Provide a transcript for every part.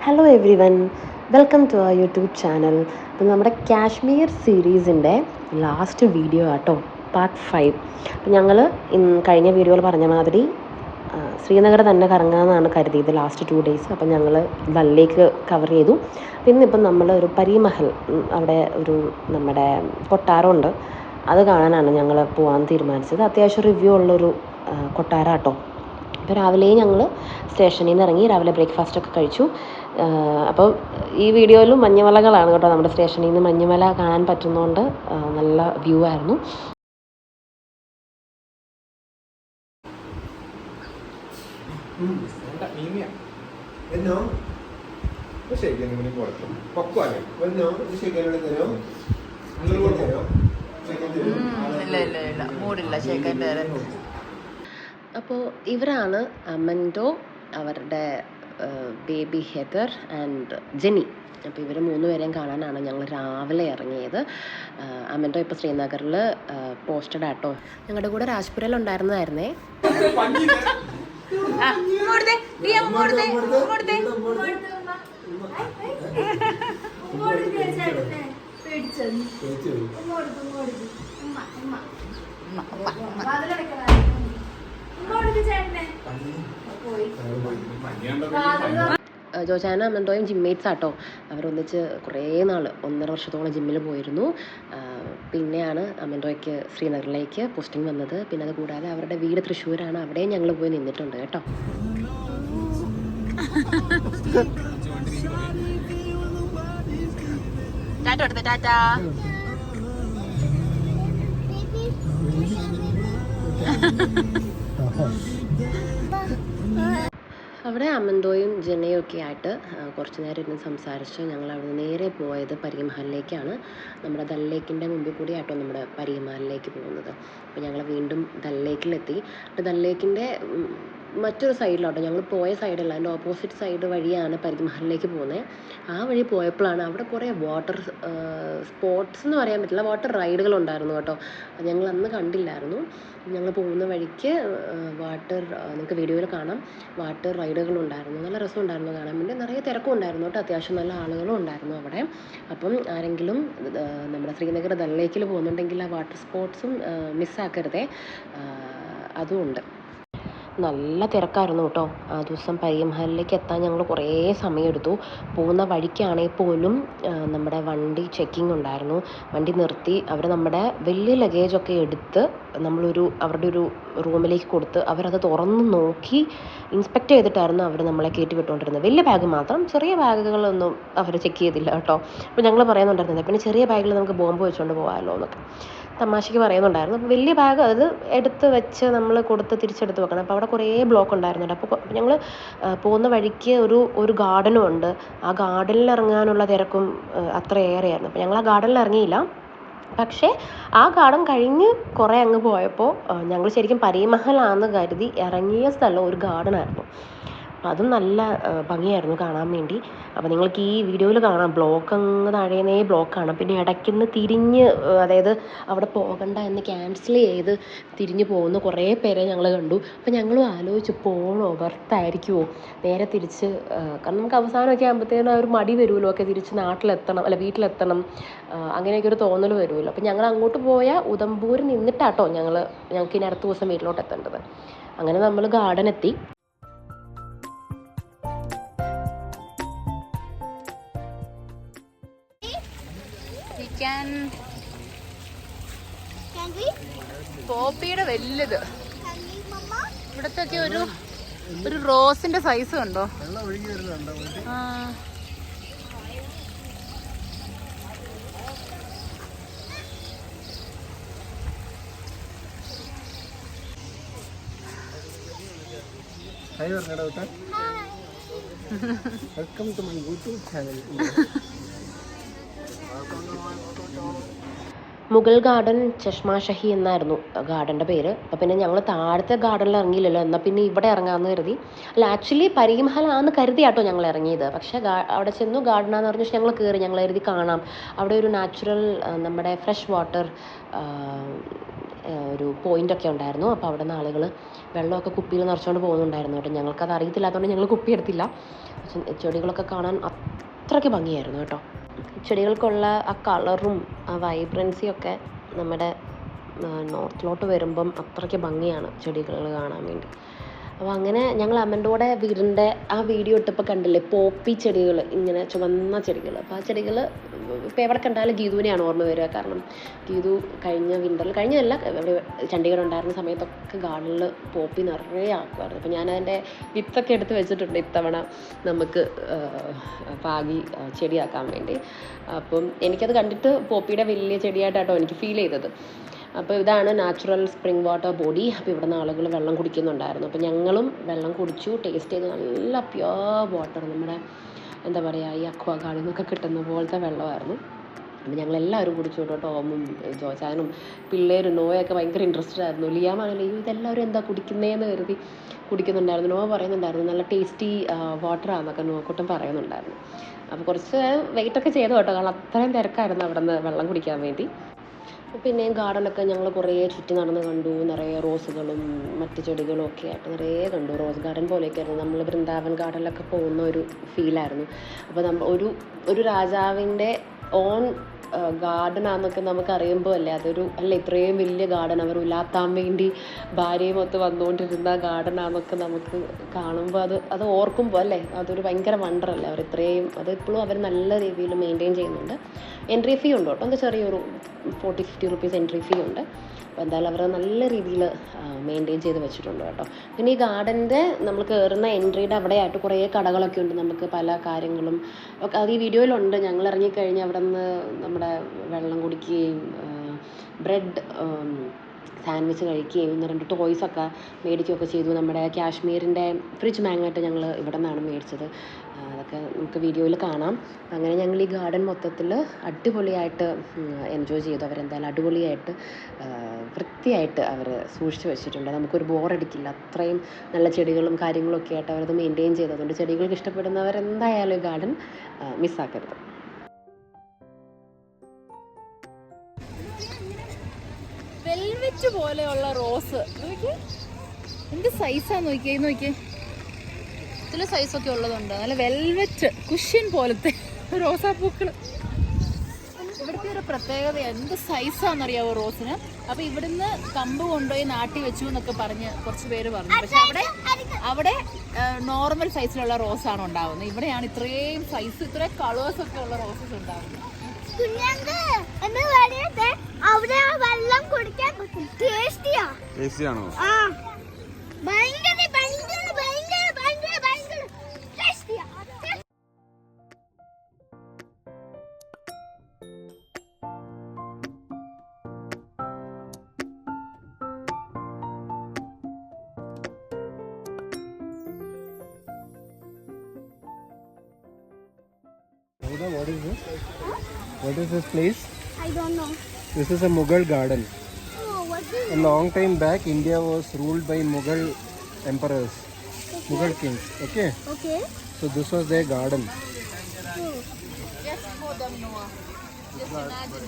Hello everyone, welcome to our YouTube channel. അപ്പം നമ്മുടെ കാശ്മീർ സീരീസിൻ്റെ ലാസ്റ്റ് വീഡിയോ ആട്ടോ, പാർട്ട് 5. അപ്പം ഞങ്ങൾ കഴിഞ്ഞ വീഡിയോയിൽ പറഞ്ഞ മാതിരി ശ്രീനഗർ തന്നെ കറങ്ങാമെന്നാണ് കരുതിയത് ലാസ്റ്റ് 2 days. അപ്പം ഞങ്ങൾ ഡൽ ലേക്ക് കവർ ചെയ്തു. ഇന്നിപ്പം നമ്മൾ ഒരു പരീമഹൽ, അവിടെ ഒരു നമ്മുടെ കൊട്ടാരമുണ്ട്, അത് കാണാനാണ് ഞങ്ങൾ പോകാൻ തീരുമാനിച്ചത്. അത്യാവശ്യം റിവ്യൂ ഉള്ളൊരു കൊട്ടാരം ആട്ടോ. അപ്പോൾ രാവിലെ ഞങ്ങൾ സ്റ്റേഷനിൽ നിന്ന് ഇറങ്ങി, രാവിലെ ബ്രേക്ക്ഫാസ്റ്റൊക്കെ കഴിച്ചു. അപ്പോൾ ഈ വീഡിയോയിലും മഞ്ഞുമലകളാണ് കേട്ടോ. നമ്മുടെ സ്റ്റേഷനിൽ നിന്ന് മഞ്ഞുമല കാണാൻ പറ്റുന്നതുകൊണ്ട് നല്ല വ്യൂ ആയിരുന്നു. അപ്പോൾ ഇവരാണ് അമൻഡോ, അവരുടെ ബേബി ഹെദർ ആൻഡ് ജെനി. അപ്പോൾ ഇവർ 3 പേരെയും കാണാനാണ് ഞങ്ങൾ രാവിലെ ഇറങ്ങിയത്. അമൻഡോ ഇപ്പോൾ ശ്രീനഗറിൽ പോസ്റ്റഡ് ആട്ടോ. ഞങ്ങളുടെ കൂടെ രാജ്പുരയിൽ ഉണ്ടായിരുന്നതായിരുന്നേ. ജോജാന അമൻഡോയും ജിമ്മേറ്റ്സ് ആട്ടോ. അവരൊന്നിച്ച് കുറേ നാൾ 1.5 വർഷത്തോളം ജിമ്മിൽ പോയിരുന്നു. പിന്നെയാണ് അമൻഡോയ്ക്ക് ശ്രീനഗറിലേക്ക് പോസ്റ്റിംഗ് വന്നത്. പിന്നെ അത് കൂടാതെ അവരുടെ വീട് തൃശ്ശൂരാണ്, അവിടെയും ഞങ്ങൾ പോയി നിന്നിട്ടുണ്ട് കേട്ടോ. അവിടെ അമൻഡോയും ജെനയും ഒക്കെ ആയിട്ട് കുറച്ച് നേരം ഇരുന്ന് സംസാരിച്ച് ഞങ്ങൾ അവിടെ നേരെ പോയത് പരീമഹലിലേക്കാണ്. നമ്മുടെ ദൽ ലേക്കിൻ്റെ മുമ്പിൽ കൂടി ആട്ടോ നമ്മുടെ പരീമഹലിലേക്ക് പോകുന്നത്. അപ്പോൾ ഞങ്ങൾ വീണ്ടും ദൽ ലേക്കിലെത്തി. ദൽ ലേക്കിൻ്റെ മറ്റൊരു സൈഡിലോട്ടോ, ഞങ്ങൾ പോയ സൈഡല്ല, അതിൻ്റെ ഓപ്പോസിറ്റ് സൈഡ് വഴിയാണ് പരീമഹലിലേക്ക് പോകുന്നത്. ആ വഴി പോയപ്പോഴാണ് അവിടെ കുറേ വാട്ടർ സ്പോർട്സ് എന്ന് പറയാൻ പറ്റില്ല, വാട്ടർ റൈഡുകളുണ്ടായിരുന്നു കേട്ടോ. അത് ഞങ്ങൾ അന്ന് കണ്ടില്ലായിരുന്നു. ഞങ്ങൾ പോകുന്ന വഴിക്ക് നിങ്ങൾക്ക് വീഡിയോയിൽ കാണാം, വാട്ടർ റൈഡുകളുണ്ടായിരുന്നു. നല്ല രസമുണ്ടായിരുന്നു കാണാൻ വേണ്ടി. നിറയെ തിരക്കും ഉണ്ടായിരുന്നു കേട്ടോ, അത്യാവശ്യം നല്ല ആളുകളും ഉണ്ടായിരുന്നു അവിടെ. അപ്പം ആരെങ്കിലും നമ്മുടെ ശ്രീനഗർ ദൽ ലേക്കിൽ പോകുന്നുണ്ടെങ്കിൽ ആ വാട്ടർ സ്പോർട്സും മിസ്സാക്കരുതേ, അതുമുണ്ട്. നല്ല തിരക്കായിരുന്നു കേട്ടോ. ആ ദിവസം പരീമഹലിലേക്ക് എത്താൻ ഞങ്ങൾ കുറേ സമയമെടുത്തു. പോകുന്ന വഴിക്കാണെങ്കിൽ പോലും നമ്മുടെ വണ്ടി ചെക്കിങ് ഉണ്ടായിരുന്നു. വണ്ടി നിർത്തി അവർ നമ്മുടെ വലിയ ലഗേജൊക്കെ എടുത്ത് അവരുടെ ഒരു റൂമിലേക്ക് കൊടുത്ത് അവരത് തുറന്ന് നോക്കി ഇൻസ്പെക്റ്റ് ചെയ്തിട്ടായിരുന്നു അവർ നമ്മളെ കയറ്റി വിട്ടുകൊണ്ടിരുന്നത്. വലിയ ബാഗ് മാത്രം, ചെറിയ ബാഗുകളൊന്നും അവർ ചെക്ക് ചെയ്തില്ല കേട്ടോ. അപ്പോൾ ഞങ്ങൾ പറയുന്നുണ്ടായിരുന്നത്, പിന്നെ ചെറിയ ബാഗിൽ നമുക്ക് ബോംബ് വെച്ചുകൊണ്ട് പോകാമല്ലോ എന്നൊക്കെ തമാശയ്ക്ക് പറയുന്നുണ്ടായിരുന്നു. അപ്പോൾ വലിയ ബാഗ് അത് എടുത്ത് വെച്ച് നമ്മൾ കൊടുത്ത് തിരിച്ചെടുത്ത് വെക്കണം. അപ്പോൾ അവിടെ കുറേ ബ്ലോക്ക് ഉണ്ടായിരുന്നുണ്ട്. അപ്പോൾ ഞങ്ങൾ പോകുന്ന വഴിക്ക് ഒരു ഗാർഡനും ഉണ്ട്. ആ ഗാർഡനിൽ ഇറങ്ങാനുള്ള തിരക്കും അത്രയേറെയായിരുന്നു. അപ്പോൾ ഞങ്ങൾ ആ ഗാർഡനിൽ ഇറങ്ങിയില്ല. പക്ഷേ ആ ഗാർഡൻ കഴിഞ്ഞ് കുറേ അങ്ങ് പോയപ്പോൾ ഞങ്ങൾ ശരിക്കും പരീമഹലാണെന്ന് കരുതി ഇറങ്ങിയ സ്ഥലം ഒരു ഗാർഡനായിരുന്നു. അപ്പോൾ അതും നല്ല ഭംഗിയായിരുന്നു കാണാൻ വേണ്ടി. അപ്പോൾ നിങ്ങൾക്ക് ഈ വീഡിയോയിൽ കാണാം, ബ്ലോക്ക് അങ്ങ് താഴേന്നേ ബ്ലോക്കാണ്. പിന്നെ ഇടയ്ക്കുന്ന് തിരിഞ്ഞ്, അതായത് അവിടെ പോകണ്ട എന്ന് ക്യാൻസൽ ചെയ്ത് തിരിഞ്ഞ് പോകുന്ന കുറേ പേരെ ഞങ്ങൾ കണ്ടു. അപ്പോൾ ഞങ്ങളും ആലോചിച്ചു, പോകണോ, വെർത്തായിരിക്കുമോ, നേരെ തിരിച്ച്, കാരണം നമുക്ക് അവസാനമൊക്കെ ആകുമ്പോഴത്തേനും ഒരു മടി വരുമല്ലോ, ഒക്കെ തിരിച്ച് വീട്ടിലെത്തണം, അങ്ങനെയൊക്കെ ഒരു തോന്നൽ വരുമല്ലോ. അപ്പോൾ ഞങ്ങൾ അങ്ങോട്ട് പോയാൽ ഉദംപൂർ നിന്നിട്ടാട്ടോ ഞങ്ങൾക്ക് ഇനി അടുത്ത ദിവസം വീട്ടിലോട്ട് എത്തേണ്ടത്. അങ്ങനെ നമ്മൾ ഗാർഡൻ എത്തി. പോപ്പിയുടെ വലുത് ഇവിടത്തൊക്കെ ഒരു റോസിന്റെ സൈസ് കണ്ടോ. Welcome to my YouTube channel. Mughal garden Chashma Shahi എന്നായിരുന്നു ഗാർഡൻ്റെ പേര്. അപ്പോൾ പിന്നെ ഞങ്ങൾ താഴത്തെ ഗാർഡനിൽ ഇറങ്ങിയില്ലല്ലോ, എന്നാൽ പിന്നെ ഇവിടെ ഇറങ്ങാമെന്ന് കരുതി. അല്ല, ആക്ച്വലി പരിമഹലാന്ന് കരുതി കേട്ടോ ഞങ്ങൾ ഇറങ്ങിയത്. പക്ഷേ അവിടെ ചെന്നു ഗാർഡനാന്ന് പറഞ്ഞ് ഞങ്ങൾ കയറി. ഞങ്ങൾ കരുതി കാണാം, അവിടെ ഒരു നാച്ചുറൽ നമ്മുടെ ഫ്രഷ് വാട്ടർ ഒരു പോയിൻ്റൊക്കെ ഉണ്ടായിരുന്നു. അപ്പോൾ അവിടെ നിന്ന് ആളുകൾ വെള്ളമൊക്കെ കുപ്പിയിൽ നിറച്ചുകൊണ്ട് പോകുന്നുണ്ടായിരുന്നു കേട്ടോ. ഞങ്ങൾക്കത് അറിയത്തില്ലാത്തതുകൊണ്ട് ഞങ്ങൾ കുപ്പി എടുത്തില്ല. ചെടികളൊക്കെ കാണാൻ അത്രയ്ക്ക് ഭംഗിയായിരുന്നു കേട്ടോ. ചെടികൾക്കുള്ള ആ കളറും ആ വൈബ്രൻസിയും ഒക്കെ നമ്മുടെ നോർത്തിലോട്ട് വരുമ്പം അത്രയ്ക്ക് ഭംഗിയാണ് ചെടികൾ കാണാൻ വേണ്ടി. അപ്പോൾ അങ്ങനെ ഞങ്ങൾ അമ്മൻ്റെ കൂടെ വീടിൻ്റെ ആ വീഡിയോ ഇട്ടപ്പോൾ കണ്ടില്ലേ, പോപ്പി ചെടികൾ, ഇങ്ങനെ ചുവന്ന ചെടികൾ. അപ്പോൾ ആ ചെടികൾ ഇപ്പോൾ എവിടെ കണ്ടാലും ഗീതുവിനെയാണ് ഓർമ്മ വരിക. കാരണം ഗീതു കഴിഞ്ഞ വിൻ്ററിൽ, കഴിഞ്ഞല്ല ഇവിടെ ചണ്ഡീഗഡ് ഉണ്ടായിരുന്ന സമയത്തൊക്കെ ഗാർഡനിൽ പോപ്പി നിറയെ ആക്കുമായിരുന്നു. അപ്പോൾ ഞാനതിൻ്റെ വിത്തൊക്കെ എടുത്ത് വെച്ചിട്ടുണ്ട് ഇത്തവണ നമുക്ക് പാകി ചെടിയാക്കാൻ വേണ്ടി. അപ്പം എനിക്കത് കണ്ടിട്ട് പോപ്പിയുടെ വലിയ ചെടിയായിട്ടാട്ടോ എനിക്ക് ഫീൽ ചെയ്തത്. അപ്പോൾ ഇതാണ് നാച്ചുറൽ സ്പ്രിംഗ് വാട്ടർ ബോഡി. അപ്പോൾ ഇവിടെ നിന്ന് ആളുകൾ വെള്ളം കുടിക്കുന്നുണ്ടായിരുന്നു. അപ്പോൾ ഞങ്ങളും വെള്ളം കുടിച്ചു, ടേസ്റ്റ് ചെയ്ത്. നല്ല പ്യുവർ വാട്ടർ, നമ്മുടെ എന്താ പറയുക, ഈ അക്വാ ഗാർഡിൽ നിന്നൊക്കെ കിട്ടുന്ന പോലത്തെ വെള്ളമായിരുന്നു. അപ്പോൾ ഞങ്ങളെല്ലാവരും കുടിച്ചു കേട്ടോ. ടോമും ജോച്ചാനും പിള്ളേരും നോയൊക്കെ ഭയങ്കര ഇൻട്രസ്റ്റഡ് ആയിരുന്നു. ലിയാമാണല്ലോ ഇതെല്ലാവരും എന്താ കുടിക്കുന്നതെന്ന് കരുതി കുടിക്കുന്നുണ്ടായിരുന്നു. നോ പറയുന്നുണ്ടായിരുന്നു നല്ല ടേസ്റ്റി വാട്ടറാണെന്നൊക്കെ നോക്കൂട്ടം പറയുന്നുണ്ടായിരുന്നു. അപ്പോൾ കുറച്ച് വെയിറ്റൊക്കെ ചെയ്തു കേട്ടോ, കാരണം അത്രയും തിരക്കായിരുന്നു അവിടെ നിന്ന് വെള്ളം കുടിക്കാൻ വേണ്ടി. പിന്നെയും ഗാർഡനൊക്കെ ഞങ്ങൾ കുറേ ചുറ്റി നടന്ന് കണ്ടു. നിറയെ റോസുകളും മറ്റ് ചെടികളും ഒക്കെ ആയിട്ട് നിറയെ കണ്ടു. റോസ് ഗാർഡൻ പോലെയൊക്കെ ആയിരുന്നു. നമ്മൾ വൃന്ദാവൻ ഗാർഡനിലൊക്കെ പോകുന്ന ഒരു ഫീലായിരുന്നു. അപ്പോൾ ഒരു രാജാവിൻ്റെ ഓൺ ഗാർഡനാന്നൊക്കെ നമുക്ക് അറിയുമ്പോൾ അല്ലേ അതൊരു, അല്ല ഇത്രയും വലിയ ഗാർഡൻ അവർ ഉലാത്താൻ വേണ്ടി ഭാര്യയുമൊത്ത് വന്നുകൊണ്ടിരുന്ന ഗാർഡനാന്നൊക്കെ നമുക്ക് കാണുമ്പോൾ അത് ഓർക്കുമ്പോൾ അല്ലേ അതൊരു ഭയങ്കര വണ്ടറല്ലേ. അവർ ഇത്രയും അത് ഇപ്പോഴും അവർ നല്ല രീതിയിൽ മെയിൻറ്റെയിൻ ചെയ്യുന്നുണ്ട്. എൻട്രി ഫീ ഉണ്ട് കേട്ടോ, എന്താ ചെറിയൊരു 40-50 റുപ്പീസ് എൻട്രി ഫീ ഉണ്ട്. അപ്പോൾ എന്തായാലും അവർ നല്ല രീതിയിൽ മെയിൻറ്റെയിൻ ചെയ്ത് വെച്ചിട്ടുണ്ട് കേട്ടോ. പിന്നെ ഈ ഗാർഡൻ്റെ നമ്മൾ കയറുന്ന എൻട്രിയുടെ അവിടെയായിട്ട് കുറേ കടകളൊക്കെ ഉണ്ട്. നമുക്ക് പല കാര്യങ്ങളും ഒക്കെ അത് ഈ വീഡിയോയിലുണ്ട്. ഞങ്ങൾ ഇറങ്ങിക്കഴിഞ്ഞ് അവിടെ നിന്ന് നമ്മുടെ വെള്ളം കുടിക്കുകയും ബ്രെഡ് സാൻഡ്വിച്ച് കഴിക്കുകയും 2 ടോയ്സൊക്കെ മേടിക്കുകയൊക്കെ ചെയ്തു. നമ്മുടെ കാശ്മീരിൻ്റെ ഫ്രിഡ്ജ് മാഗ്നറ്റ് ഞങ്ങൾ ഇവിടെ നിന്നാണ് മേടിച്ചത്. അതൊക്കെ നമുക്ക് വീഡിയോയിൽ കാണാം. അങ്ങനെ ഞങ്ങൾ ഈ ഗാർഡൻ മൊത്തത്തിൽ അടിപൊളിയായിട്ട് എൻജോയ് ചെയ്തു. അവരെന്തായാലും അടിപൊളിയായിട്ട് വൃത്തിയായിട്ട് അവർ സൂക്ഷിച്ച് വെച്ചിട്ടുണ്ട്. നമുക്കൊരു ബോറടിക്കില്ല. അത്രയും നല്ല ചെടികളും കാര്യങ്ങളൊക്കെ ആയിട്ട് അവരത് മെയിൻറ്റെയിൻ ചെയ്തതുകൊണ്ട് ചെടികൾക്ക് ഇഷ്ടപ്പെടുന്നവരെന്തായാലും ഈ ഗാർഡൻ മിസ്സാക്കരുത്. വെൽവെറ്റ് പോലെയുള്ള റോസ് നോക്കിയേ, എന്ത് സൈസാന്ന് നോക്കിയേ. ഇതിലെ സൈസൊക്കെ ഉള്ളതുണ്ട്. നല്ല വെൽവെറ്റ് കുഷ്യൻ പോലത്തെ റോസാപ്പൂക്കൾ. ഇവിടുത്തെ ഒരു പ്രത്യേകത എന്ത് സൈസാന്നറിയാവോ റോസിന്. അപ്പോൾ ഇവിടുന്ന് കമ്പ് കൊണ്ടുപോയി നാട്ടി വെച്ചു എന്നൊക്കെ പറഞ്ഞ് കുറച്ച് പേര് പറഞ്ഞു. പക്ഷെ അവിടെ നോർമൽ സൈസിലുള്ള റോസാണ് ഉണ്ടാവുന്നത്. ഇവിടെയാണ് ഇത്രയും സൈസ്, ഇത്രയും കളേഴ്സൊക്കെ ഉള്ള റോസസ് ഉണ്ടാവുന്നത്. അവിടെ വെള്ളം കുടിക്കാൻ ടേസ്റ്റിയാണോ? ഭയങ്കര ഭയങ്കര ഭയങ്കര ഭയങ്കര ഭയങ്കര ടേസ്റ്റിയാ. What is this? What is this place? I don't know. This is a Mughal garden. Oh, what is A long time back, India was ruled by Mughal emperors, Mughal kings. Okay, okay? so this was their garden. Oh. Just for them, Noah. Just imagine.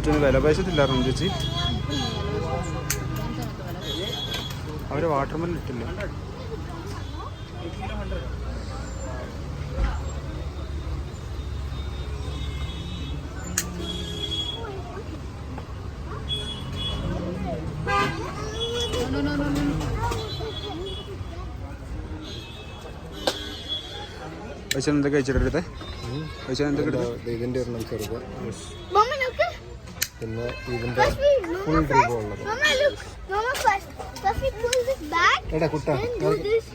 ബോട്ടിന് വില പൈസത്തില്ലായിരുന്നു ചേച്ചി. അവർ watermelon ഇട്ടില്ല. പൈസ എന്തൊക്കെ കഴിച്ചിട്ടെടുത്തേ? പൈസ എന്തൊക്കെ എടുത്തേ? ഇതിൻ്റെ ഒരെണ്ണം ചെറുത്, Mama, look. പിന്നെ ഇതിൻ്റെ First we ഫുൾ ഡ്രീബോ ഉള്ളത്. Mama, look. Mama, first we pull this back. എടാ കുട്ട, Then do this.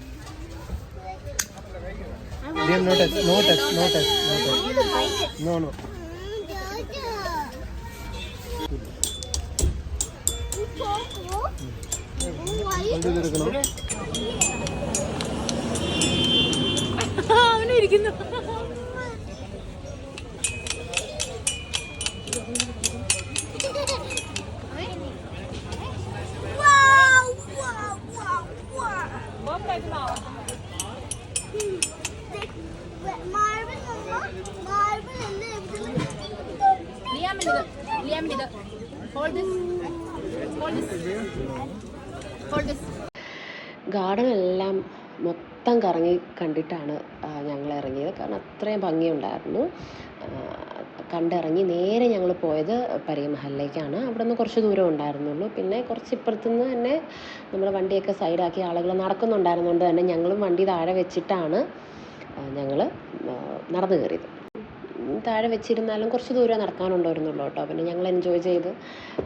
No touch, no touch, no touch, no touch, I want to bite it. No no. എടുക്കണോ? അവനിരിക്കുന്നു. Garden എല്ലാം മൊത്തം കറങ്ങി കണ്ടിട്ടാണ് ഞങ്ങൾ ഇറങ്ങിയത്. കാരണം അത്രയും ഭംഗിയുണ്ടായിരുന്നു. കണ്ടിറങ്ങി നേരെ ഞങ്ങൾ പോയത് പരീമഹലിലേക്കാണ്. അവിടെ നിന്ന് കുറച്ച് ദൂരം ഉണ്ടായിരുന്നുള്ളൂ. പിന്നെ കുറച്ച് ഇപ്പുറത്തുനിന്ന് തന്നെ നമ്മൾ വണ്ടിയൊക്കെ സൈഡാക്കി ആളുകൾ നടക്കുന്നുണ്ടായിരുന്നുകൊണ്ട് തന്നെ ഞങ്ങളും വണ്ടി താഴെ വെച്ചിട്ടാണ് ഞങ്ങൾ നടന്നു കയറിയത്. താഴെ വെച്ചിരുന്നാലും കുറച്ച് ദൂരം നടക്കാനുണ്ടായിരുന്നുള്ളൂ കേട്ടോ. പിന്നെ ഞങ്ങൾ എൻജോയ് ചെയ്ത്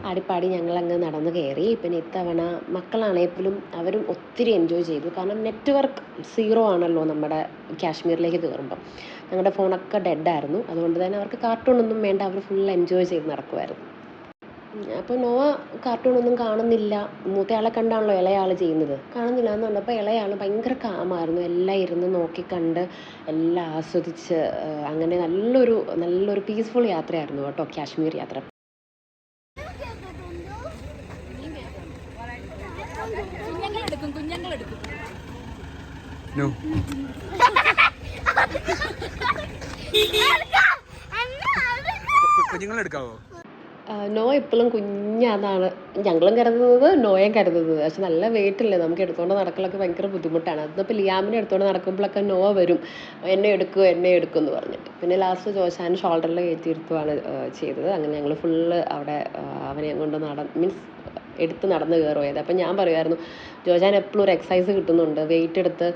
ആടിപ്പാടി ഞങ്ങളങ്ങ് നടന്ന് കയറി. പിന്നെ ഇത്തവണ മക്കളാണെങ്കിലും അവരും ഒത്തിരി എൻജോയ് ചെയ്തു. കാരണം നെറ്റ്വർക്ക് സീറോ ആണല്ലോ നമ്മുടെ കാശ്മീരിലേക്ക് കയറുമ്പം. ഞങ്ങളുടെ ഫോണൊക്കെ ഡെഡായിരുന്നു. അതുകൊണ്ട് തന്നെ അവർക്ക് കാർട്ടൂണൊന്നും വേണ്ട, അവർ ഫുൾ എൻജോയ് ചെയ്ത് നടക്കുമായിരുന്നു. അപ്പോൾ നോവ കാർട്ടൂണൊന്നും കാണുന്നില്ല. മൂത്തയാളെ കണ്ടാണല്ലോ ഇളയാൾ ചെയ്യുന്നത്. കാണുന്നില്ല എന്ന് പറഞ്ഞപ്പോൾ ഇളയാൾ ഭയങ്കര കാമായിരുന്നു. എല്ലാം ഇരുന്ന് നോക്കിക്കണ്ട് എല്ലാം ആസ്വദിച്ച് അങ്ങനെ നല്ലൊരു പീസ്ഫുൾ യാത്രയായിരുന്നു കേട്ടോ കാശ്മീർ യാത്ര. നോ കുഞ്ഞുങ്ങളെടുക്കാവോ? നോ ഇപ്പോഴും കുഞ്ഞാന്നാണ് ഞങ്ങളും കരുതുന്നത്, നോയും കരുതുന്നത്. പക്ഷെ നല്ല വെയിറ്റില്ലേ, നമുക്ക് എടുത്തുകൊണ്ട് നടക്കലൊക്കെ ഭയങ്കര ബുദ്ധിമുട്ടാണ്. അതിപ്പോൾ ലിയാമിനെ എടുത്തുകൊണ്ട് നടക്കുമ്പോഴൊക്കെ നോ വരും, എന്നെ എടുക്കും എന്ന് പറഞ്ഞിട്ട്. പിന്നെ ലാസ്റ്റ് ജോഷാൻ ഷോൾഡറിൽ കയറ്റിയിരുത്തുകയാണ് ചെയ്തത്. അങ്ങനെ ഞങ്ങൾ ഫുള്ള് അവിടെ അവനെ കൊണ്ട് എടുത്ത് നടന്ന് കയറുമായത്. അപ്പം ഞാൻ പറയുമായിരുന്നു, ജോജാൻ എപ്പോഴും ഒരു എക്സസൈസ് കിട്ടുന്നുണ്ട്, വെയിറ്റ് എടുത്ത്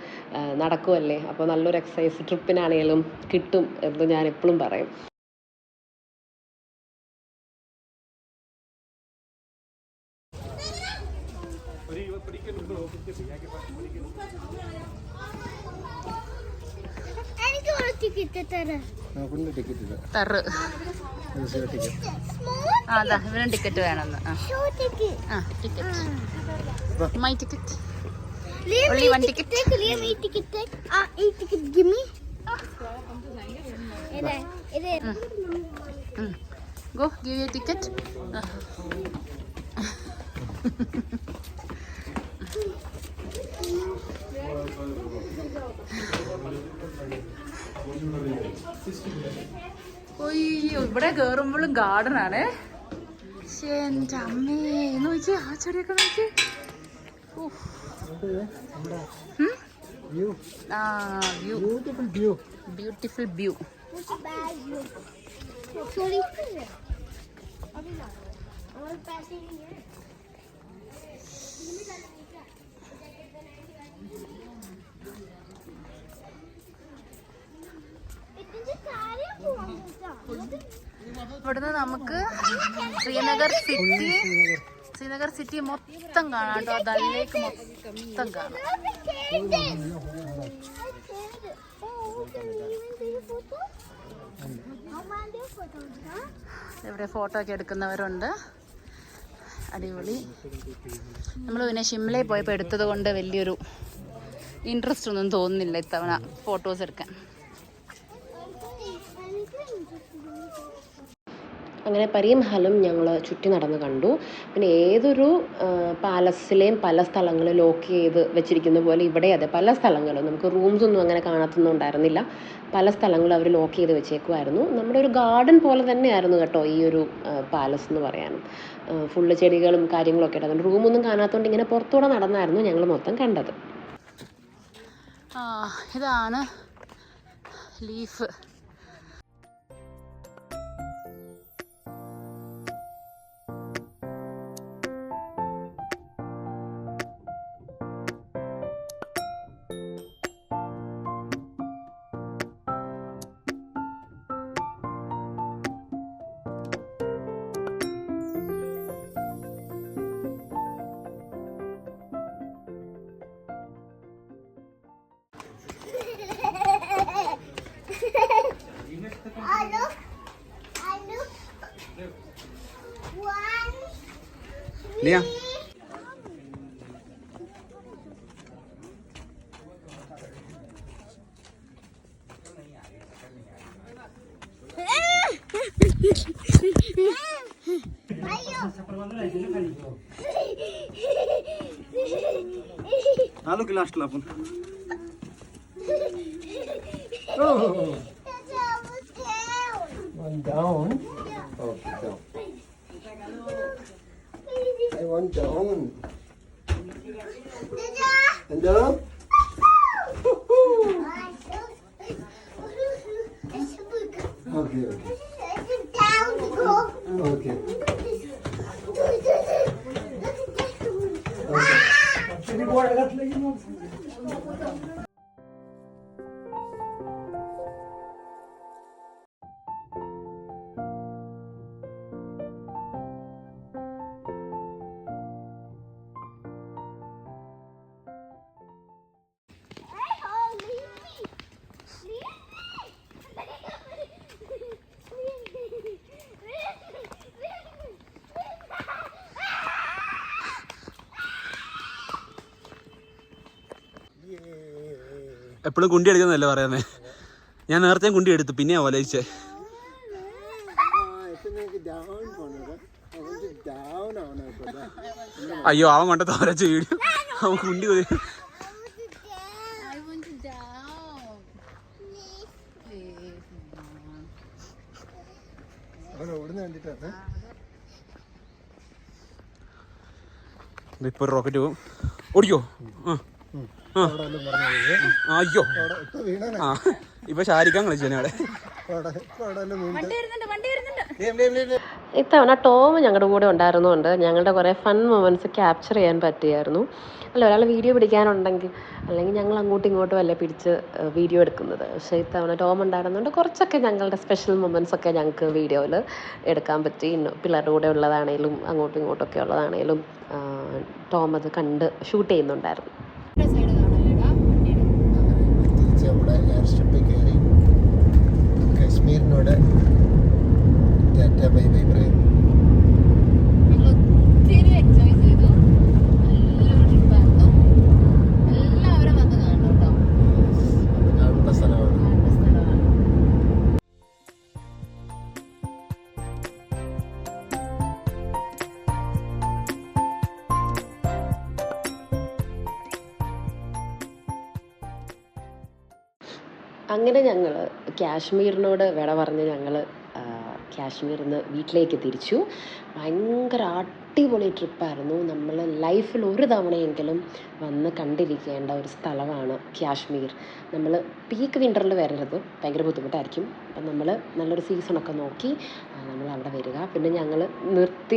നടക്കുമല്ലേ, അപ്പോൾ നല്ലൊരു എക്സസൈസ് ട്രിപ്പിനാണെങ്കിലും കിട്ടും എന്ന് ഞാൻ എപ്പോഴും പറയും. എനിക്ക് ഒരു ടിക്കറ്റ് തരാം. ടിക്കറ്റ് ഇല്ല. തറ് ടിക്കറ്റ്. അതാ ഇവനും ടിക്കറ്റ് വേണമെന്ന്. Show ticket. Ticket, my ticket. Liam, Only one ticket. Take. Liam, eat ticket. Take. Eat ticket. Give me. It. Go, give your ticket. ഒയ്യോ, ഇവിടെ കേറുമ്പോഴും ഗാർഡൻ ആണ്. എന്റെ അമ്മേ, നോക്കി ആ ചെടിയൊക്കെ നോക്കി. Beautiful view. Sorry. ഇവിടുന്ന് നമുക്ക് ശ്രീനഗർ സിറ്റി മൊത്തം കാണാം കേട്ടോ. ദല്ലേക്ക് മൊത്തം കാണാം. ഇവിടെ ഫോട്ടോ ഒക്കെ എടുക്കുന്നവരുണ്ട്. അടിപൊളി. നമ്മൾ പിന്നെ ഷിംലയിൽ പോയപ്പോൾ എടുത്തത് കൊണ്ട് വലിയൊരു ഇൻട്രസ്റ്റ് ഒന്നും തോന്നുന്നില്ല ഇത്തവണ ഫോട്ടോസ് എടുക്കാൻ. അങ്ങനെ പരി മഹലും ഞങ്ങൾ ചുറ്റി നടന്ന് കണ്ടു. പിന്നെ ഏതൊരു പാലസിലെയും പല സ്ഥലങ്ങൾ ലോക്ക് ചെയ്ത് വെച്ചിരിക്കുന്ന പോലെ ഇവിടെ അതെ പല സ്ഥലങ്ങളും നമുക്ക് റൂംസൊന്നും അങ്ങനെ കാണാത്തൊന്നും ഉണ്ടായിരുന്നില്ല. പല സ്ഥലങ്ങളും അവർ ലോക്ക് ചെയ്ത് വെച്ചേക്കുമായിരുന്നു. നമ്മുടെ ഒരു ഗാർഡൻ പോലെ തന്നെയായിരുന്നു കേട്ടോ ഈ ഒരു പാലസ് എന്ന് പറയാനും. ഫുള്ള് ചെടികളും കാര്യങ്ങളൊക്കെ ആയിട്ട് റൂമൊന്നും കാണാത്തതുകൊണ്ട് ഇങ്ങനെ പുറത്തൂടെ നടന്നായിരുന്നു ഞങ്ങൾ മൊത്തം കണ്ടത്. ഇതാണ് ലീഫ്. ലിയ आलो की लास्टला आपण. One down. Okay, down. I want down. And up. Okay, okay. Okay. എപ്പോഴും കുണ്ടി എടുക്കുന്നല്ലേ പറയുന്നത്. ഞാൻ നേരത്തെ കുണ്ടി എടുത്തു, പിന്നെയാ വലയിച്ചേ. അയ്യോ അവൻ കൊണ്ട് തോരച്ച വീഡിയോ അവൻ കുണ്ടി ഇപ്പൊ റോക്കറ്റ് പോകും. ഓടിക്കോ. അയ്യോ ആ ഇപ്പൊ ശാരിക്കാൻ കളിച്ചു അവിടെ. ഇത്തവണ ടോം ഞങ്ങളുടെ കൂടെ ഉണ്ടായിരുന്നുകൊണ്ട് ഞങ്ങളുടെ കുറേ ഫൺ മൊമെൻറ്റ്സ് ക്യാപ്ചർ ചെയ്യാൻ പറ്റിയായിരുന്നു. അല്ല ഒരാൾ വീഡിയോ പിടിക്കാനുണ്ടെങ്കിൽ അല്ലെങ്കിൽ ഞങ്ങൾ അങ്ങോട്ടും ഇങ്ങോട്ടും അല്ലേ പിടിച്ച് വീഡിയോ എടുക്കുന്നത്. പക്ഷേ ഇത്തവണ ടോം ഉണ്ടായിരുന്നുകൊണ്ട് കുറച്ചൊക്കെ ഞങ്ങളുടെ സ്പെഷ്യൽ മൊമെൻറ്റ്സ് ഒക്കെ ഞങ്ങൾക്ക് വീഡിയോയിൽ എടുക്കാൻ പറ്റി. പിള്ളേരുടെ കൂടെ ഉള്ളതാണേലും അങ്ങോട്ടും ഇങ്ങോട്ടൊക്കെ ഉള്ളതാണേലും ടോം അത് കണ്ട് ഷൂട്ട് ചെയ്യുന്നുണ്ടായിരുന്നു. നമ്മുടെ എയർ സ്ട്രിപ്പിൽ കയറി കാശ്മീരിനോട് ടാറ്റ ബൈ ബൈ പറയുന്നു. ഒത്തിരി എൻജോയ് ചെയ്തു. നല്ലൊരു ട്രിപ്പായിരുന്നു. എല്ലാവരും വന്ന് കാണണം കേട്ടോ. കാണേണ്ട സ്ഥലമാണ്. അങ്ങനെ ഞങ്ങൾ കാശ്മീരിനോട് വിട പറഞ്ഞ് ഞങ്ങൾ കാശ്മീരിൽ നിന്ന് വീട്ടിലേക്ക് തിരിച്ചു. ഭയങ്കര അടിപൊളി ട്രിപ്പായിരുന്നു. നമ്മൾ ലൈഫിൽ ഒരു തവണയെങ്കിലും വന്ന് കണ്ടിരിക്കേണ്ട ഒരു സ്ഥലമാണ് കാശ്മീർ. നമ്മൾ പീക്ക് വിൻ്ററിൽ വരരുത്, ഭയങ്കര ബുദ്ധിമുട്ടായിരിക്കും. അപ്പം നമ്മൾ നല്ലൊരു സീസണൊക്കെ നോക്കി നമ്മൾ അവിടെ വരിക. പിന്നെ ഞങ്ങൾ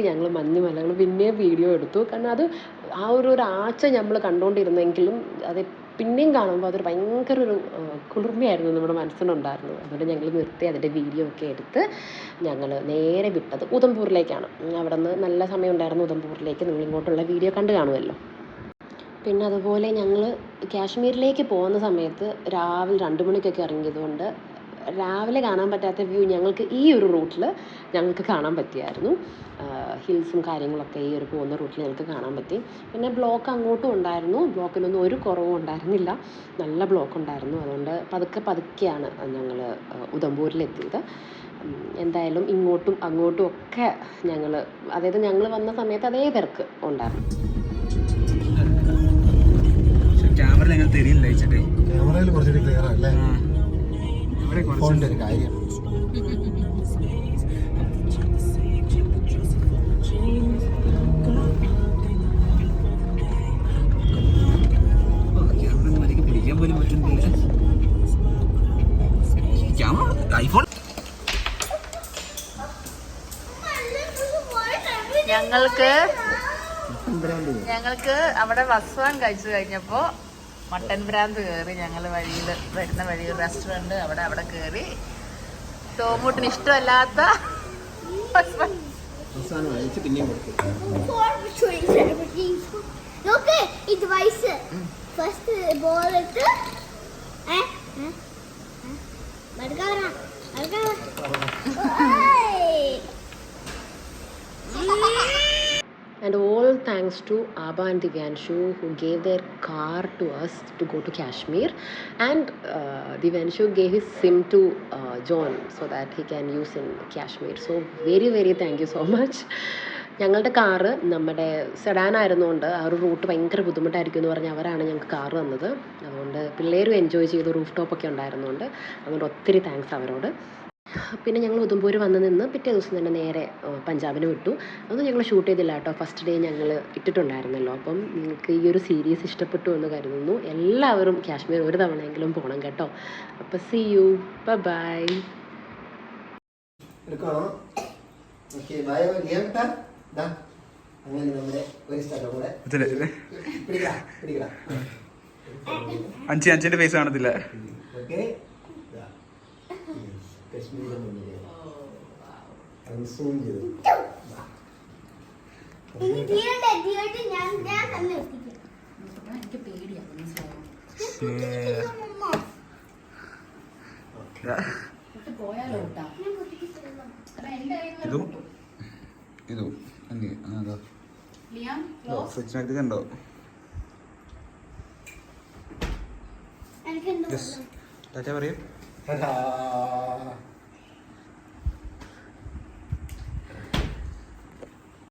ഞങ്ങൾ മഞ്ഞുമലകൾ പിന്നെയും വീഡിയോ എടുത്തു. കാരണം അത് ആ ഒരു ആഴ്ച നമ്മൾ കണ്ടുകൊണ്ടിരുന്നെങ്കിലും അത് പിന്നെയും കാണുമ്പോൾ അതൊരു ഭയങ്കര ഒരു കുളിർമയായിരുന്നു നമ്മുടെ മനസ്സിനുണ്ടായിരുന്നത്. അതുകൊണ്ട് ഞങ്ങൾ നിർത്തി അതിൻ്റെ വീഡിയോ ഒക്കെ എടുത്ത് ഞങ്ങൾ നേരെ വിട്ടത് ഉദംപൂരിലേക്കാണ്. അവിടെ നിന്ന് നല്ല സമയം ഉണ്ടായിരുന്നു ഉദംപൂരിലേക്ക്. നിങ്ങളിങ്ങോട്ടുള്ള വീഡിയോ കണ്ടു കാണുമല്ലോ. പിന്നെ അതുപോലെ ഞങ്ങൾ കാശ്മീരിലേക്ക് പോകുന്ന സമയത്ത് രാവിലെ 2 മണിക്കൊക്കെ ഇറങ്ങിയതുകൊണ്ട് രാവിലെ കാണാൻ പറ്റാത്ത വ്യൂ ഞങ്ങൾക്ക് ഈ ഒരു റൂട്ടിൽ ഞങ്ങൾക്ക് കാണാൻ പറ്റിയായിരുന്നു. ഹിൽസും കാര്യങ്ങളൊക്കെ ഈ ഒരു പോകുന്ന റൂട്ടിൽ ഞങ്ങൾക്ക് കാണാൻ പറ്റി. പിന്നെ ബ്ലോക്ക് അങ്ങോട്ടും ഉണ്ടായിരുന്നു. ബ്ലോക്കിനൊന്നും ഒരു കുറവും ഉണ്ടായിരുന്നില്ല, നല്ല ബ്ലോക്ക് ഉണ്ടായിരുന്നു. അതുകൊണ്ട് പതുക്കെയാണ് ഞങ്ങൾ ഉദംപൂരിലെത്തിയത്. എന്തായാലും ഇങ്ങോട്ടും അങ്ങോട്ടും ഒക്കെ ഞങ്ങൾ, അതായത് ഞങ്ങൾ വന്ന സമയത്ത് അതേ തിരക്ക് ഉണ്ടായിരുന്നു. ക്യാമറ ഞങ്ങൾ തരില്ല അയച്ചിട്ടേ. ക്യാമറയിൽ കുറച്ചുകൂടി ക്ലിയർ അല്ലേ ഫോണിൻ്റെ ഒരു കാര്യം. പിടിക്കാൻ പോലും പറ്റുന്നില്ല. Camera iPhone. ഞങ്ങൾക്ക് അവിടെ വസ്വാൻ കഴിച്ചു കഴിഞ്ഞപ്പോൾ മട്ടൻ ഭ്രാന്ത് കയറി. ഞങ്ങൾ വരുന്ന വഴി റെസ്റ്റോറൻറ്റ് അവിടെ കയറി. ടോമൂട്ടിന് ഇഷ്ടമല്ലാത്ത നോക്ക് ഇത് വയസ്സ് ഫസ്റ്റ് ബോൾ ഇട്ട് And all thanks to Abba and Divyanshu who gave their car to us to go to Kashmir, and Divyanshu gave his SIM to John so that he can use in Kashmir. So very very thank you so much. ഞങ്ങളുടെ car നമ്മുടെ sedan ആയിരുന്നുകൊണ്ട് ആ ഒരു root ഭയങ്കര ബുദ്ധിമുട്ടായിരിക്കും എന്ന് പറഞ്ഞ് അവരാണ് ഞങ്ങൾക്ക് കാറ് തന്നത്. അതുകൊണ്ട് പിള്ളേരും എൻജോയ് ചെയ്തു. റൂഫ് ടോപ്പൊക്കെ ഉണ്ടായിരുന്നുകൊണ്ട് അതുകൊണ്ട് ഒത്തിരി താങ്ക്സ് അവരോട്. പിന്നെ ഞങ്ങൾ ഉദംപൂർ വന്ന് നിന്ന് പിറ്റേ ദിവസം തന്നെ നേരെ പഞ്ചാബിന് വിട്ടു. അതൊന്നും ഞങ്ങൾ ഷൂട്ട് ചെയ്തില്ല കേട്ടോ. ഫസ്റ്റ് ഡേ ഞങ്ങൾ ഇട്ടിട്ടുണ്ടായിരുന്നല്ലോ. അപ്പം നിങ്ങൾക്ക് ഈ ഒരു സീരീസ് ഇഷ്ടപ്പെട്ടു എന്ന് കരുതുന്നു. എല്ലാവരും കാശ്മീർ ഒരു തവണയെങ്കിലും പോകണം കേട്ടോ. അപ്പോൾ സീ യു, ബൈ. അങ്ങനെ നമ്മുടെ ഒരു സ്ഥലം കൂടെ അഞ്ചിന്റെ ഫേസ് കാണത്തില്ല. ഓക്കെ, കശ്മീരിന്റെ മുന്നിൽ സൂം ചെയ്തു. എനിക്ക് പേടിയാണ്. പോയാലോ ഇതും ഫ്രിഡ്ജിനകത്ത് കണ്ടോ? ടാറ്റ പറയൂ.